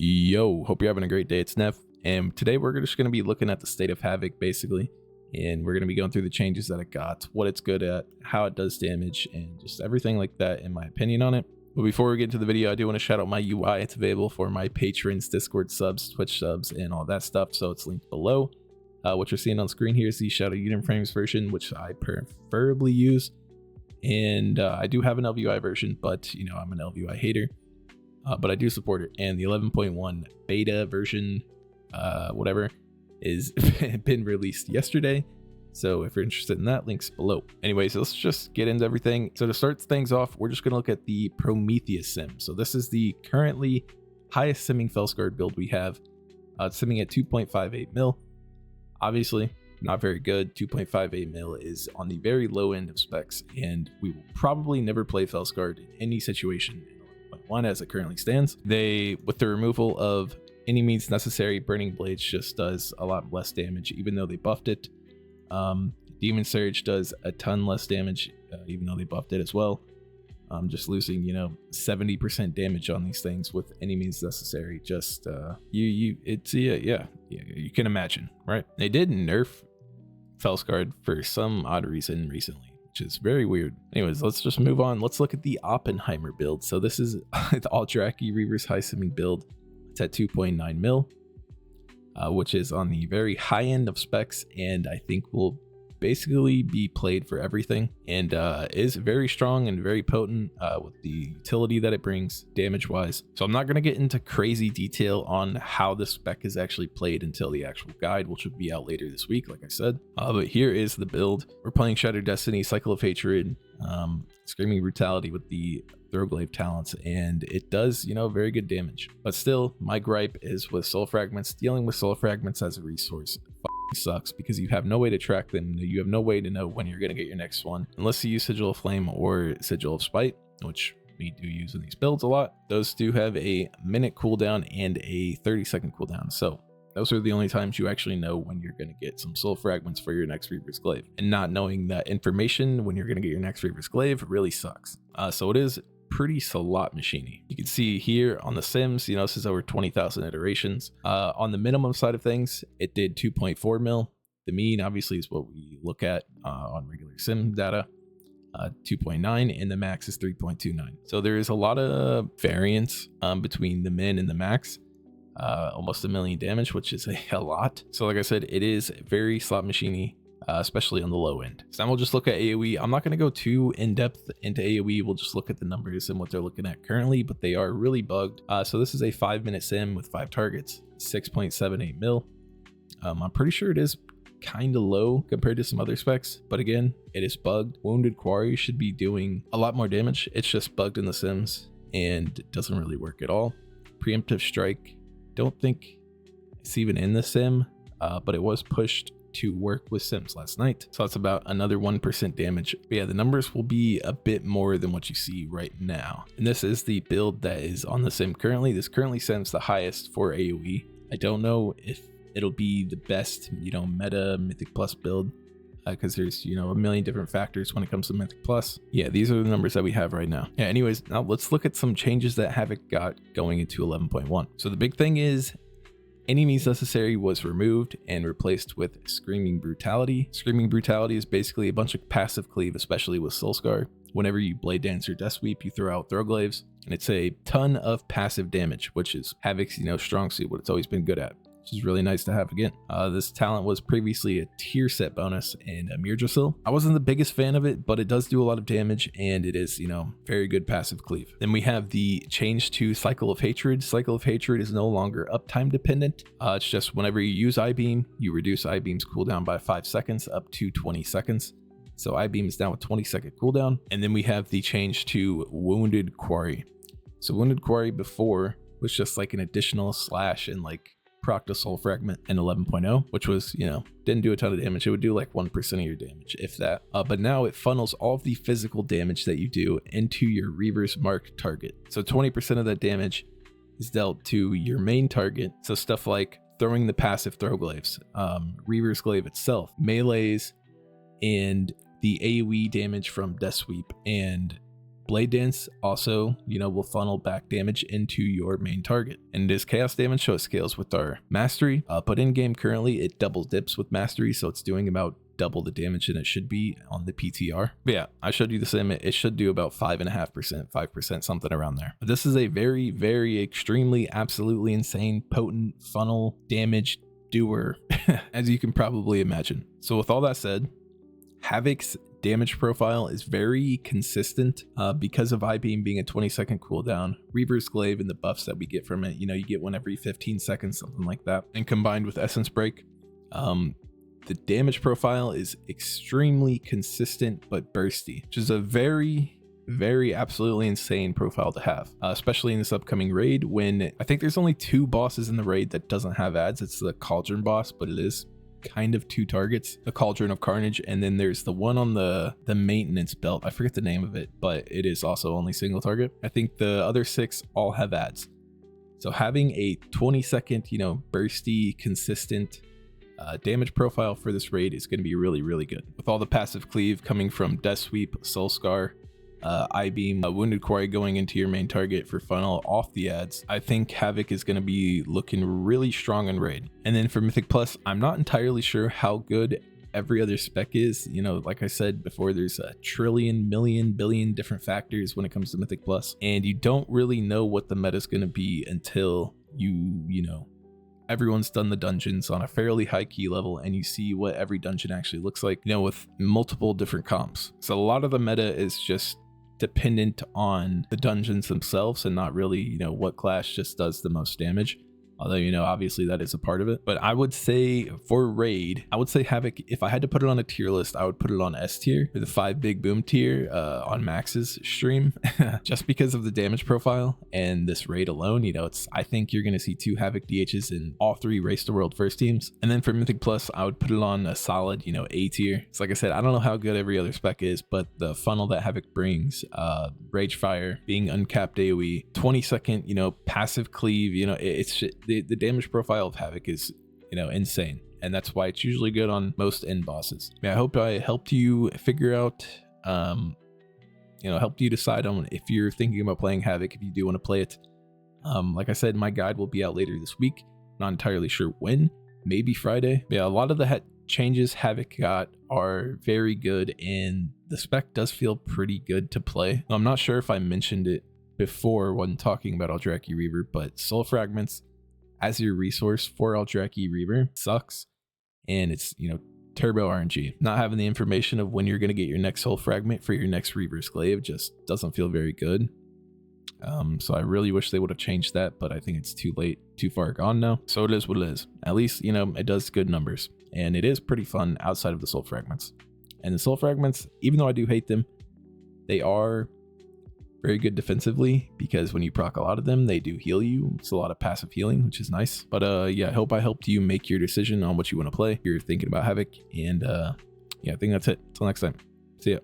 Yo, hope you're having a great day. It's Neff, and today we're just going to be looking at the state of Havoc basically, and we're going to be going through the changes that it got, what it's good at, how it does damage, and just everything like that in my opinion on it. But before we get into the video, I do want to shout out my UI. It's available for my patrons, Discord subs, Twitch subs, and all that stuff, so it's linked below. What you're seeing on screen here is the Shoutout Unit Frames version, which I preferably use, and I do have an LVUI version, but you know, I'm an LVUI hater. But I do support it, and the 11.1 beta version, whatever, is been released yesterday. So if you're interested in that, links below. Anyways, let's just get into everything. So to start things off, we're just going to look at the Prometheus sim. So this is the currently highest simming Felscarred build we have. It's simming at 2.58 mil. Obviously, not very good. 2.58 mil is on the very low end of specs, and we will probably never play Felscarred in any situation one as it currently stands. With the removal of any means necessary, Burning Blades just does a lot less damage, even though they buffed it. Demon Surge does a ton less damage, even though they buffed it as well. Just losing, you know, 70% damage on these things with any means necessary. Just you can imagine, right? They did nerf Felscarred for some odd reason recently, which is very weird. Anyways, let's just move on. Let's look at the Oppenheimer build. So this is the Aldrachi Reaver's high simming build. It's at 2.9 mil, which is on the very high end of specs, and I think will basically be played for everything, and is very strong and very potent with the utility that it brings damage wise. So I'm not going to get into crazy detail on how the spec is actually played until the actual guide, which will be out later this week, like I said. But here is the build. We're playing Shattered Destiny, Cycle of Hatred, Screaming Brutality with the Throglaive talents, and it does, you know, very good damage. But still, my gripe is with soul fragments. Dealing with soul fragments as a resource sucks, because you have no way to track them. You have no way to know when you're going to get your next one unless you use Sigil of Flame or Sigil of Spite, which we do use in these builds a lot. Those do have a minute cooldown and a 30-second cooldown, so those are the only times you actually know when you're going to get some soul fragments for your next Reaver's Glaive, and not knowing that information when you're going to get your next Reaver's Glaive really sucks. So it is pretty slot machiney. You can see here on the sims, you know, this is over 20,000 iterations. On the minimum side of things, it did 2.4 mil. The mean obviously is what we look at on regular sim data, 2.9, and the max is 3.29. So there is a lot of variance between the min and the max. Almost 1 million damage, which is a lot. So like I said, it is very slot machiney, especially on the low end. So now we'll just look at AOE. I'm not going to go too in depth into AOE. We'll just look at the numbers and what they're looking at currently, but they are really bugged. So this is a 5-minute sim with 5 targets, 6.78 mil. I'm pretty sure it is kind of low compared to some other specs, but again, it is bugged. Wounded Quarry should be doing a lot more damage. It's just bugged in the sims and it doesn't really work at all. Preemptive Strike, don't think it's even in the sim, but it was pushed to work with sims last night, so that's about another 1% damage. But yeah, the numbers will be a bit more than what you see right now, and this is the build that is on the sim currently. This currently sims the highest for AOE. I don't know if it'll be the best, you know, meta Mythic Plus build, because there's, you know, a million different factors when it comes to Mythic Plus. Yeah, these are the numbers that we have right now. Yeah, anyways, now let's look at some changes that Havoc got going into 11.1. So the big thing is any means necessary was removed and replaced with Screaming Brutality. Screaming Brutality is basically a bunch of passive cleave, especially with Soulscar. Whenever you Blade Dance or Death Sweep, you throw out Throglaives, and it's a ton of passive damage, which is Havoc's, you know, strong suit, what it's always been good at, which is really nice to have again. This talent was previously a tier set bonus in Mirdrasil. I wasn't the biggest fan of it, but it does do a lot of damage, and it is, you know, very good passive cleave. Then we have the change to Cycle of Hatred. Cycle of Hatred is no longer uptime dependent. It's just whenever you use I-Beam, you reduce I-Beam's cooldown by 5 seconds up to 20 seconds. So I-Beam is now a 20-second cooldown. And then we have the change to Wounded Quarry. So Wounded Quarry before was just like an additional slash and like proc to soul fragment in 11.0, which was, you know, didn't do a ton of damage. It would do like 1% of your damage, if that. But now it funnels all of the physical damage that you do into your Reaver's marked target. So 20% of that damage is dealt to your main target. So stuff like throwing the passive Throglaives, Reaver's Glaive itself, melees, and the AOE damage from Death Sweep and Blade Dance also, will funnel back damage into your main target. And it is chaos damage, so it scales with our mastery. But in game currently, it double dips with mastery, so it's doing about double the damage than it should be on the PTR. But yeah, I showed you the sim. It should do about 5.5%, 5%, something around there. But this is a very, very extremely, absolutely insane, potent funnel damage doer, as you can probably imagine. So with all that said, Havoc's damage profile is very consistent because of I-Beam being a 20-second cooldown, Reaver's Glaive and the buffs that we get from it. You get one every 15 seconds, something like that. And combined with Essence Break, the damage profile is extremely consistent but bursty, which is a very, very absolutely insane profile to have, especially in this upcoming raid when I think there's only 2 bosses in the raid that doesn't have ads. It's the Cauldron boss, but it is kind of 2 targets, the Cauldron of Carnage, and then there's the one on the maintenance belt. I forget the name of it, but it is also only single target. I think the other 6 all have ads. So having a 20-second, bursty, consistent damage profile for this raid is going to be really, really good. With all the passive cleave coming from Death Sweep, Soul Scar, I-Beam, Wounded Quarry going into your main target for funnel off the ads, I think Havoc is going to be looking really strong on raid. And then for Mythic Plus, I'm not entirely sure how good every other spec is. Like I said before, there's a trillion, million, billion different factors when it comes to Mythic Plus, and you don't really know what the meta is going to be until everyone's done the dungeons on a fairly high key level and you see what every dungeon actually looks like, with multiple different comps. So a lot of the meta is just dependent on the dungeons themselves and not really, what class just does the most damage. Although, obviously that is a part of it. But I would say for raid, I would say Havoc, if I had to put it on a tier list, I would put it on S tier, or the 5 big boom tier on Max's stream, just because of the damage profile and this raid alone. I think you're going to see 2 Havoc DHs in all 3 Race to World first teams. And then for Mythic Plus, I would put it on a solid, A tier. So like I said, I don't know how good every other spec is, but the funnel that Havoc brings, Rage Fire, being uncapped AOE, 20-second, passive cleave, it's the damage profile of Havoc is, insane. And that's why it's usually good on most end bosses. I hope I helped you figure out, helped you decide on if you're thinking about playing Havoc, if you do want to play it. Like I said, my guide will be out later this week. Not entirely sure when, maybe Friday. Yeah, a lot of the changes Havoc got are very good, and the spec does feel pretty good to play. I'm not sure if I mentioned it before when talking about Aldrachi Reaver, but Soul Fragments as your resource for Aldrachi Reaver sucks, and it's turbo RNG. Not having the information of when you're going to get your next Soul Fragment for your next Reaver's Glaive just doesn't feel very good. So I really wish they would have changed that, but I think it's too late, too far gone now. So it is what it is. At least it does good numbers, and it is pretty fun outside of the Soul Fragments. And the Soul Fragments, even though I do hate them, they are very good defensively, because when you proc a lot of them, they do heal you. It's a lot of passive healing, which is nice. But yeah, I hope I helped you make your decision on what you want to play if you're thinking about Havoc. And yeah, I think that's it. Until next time. See ya.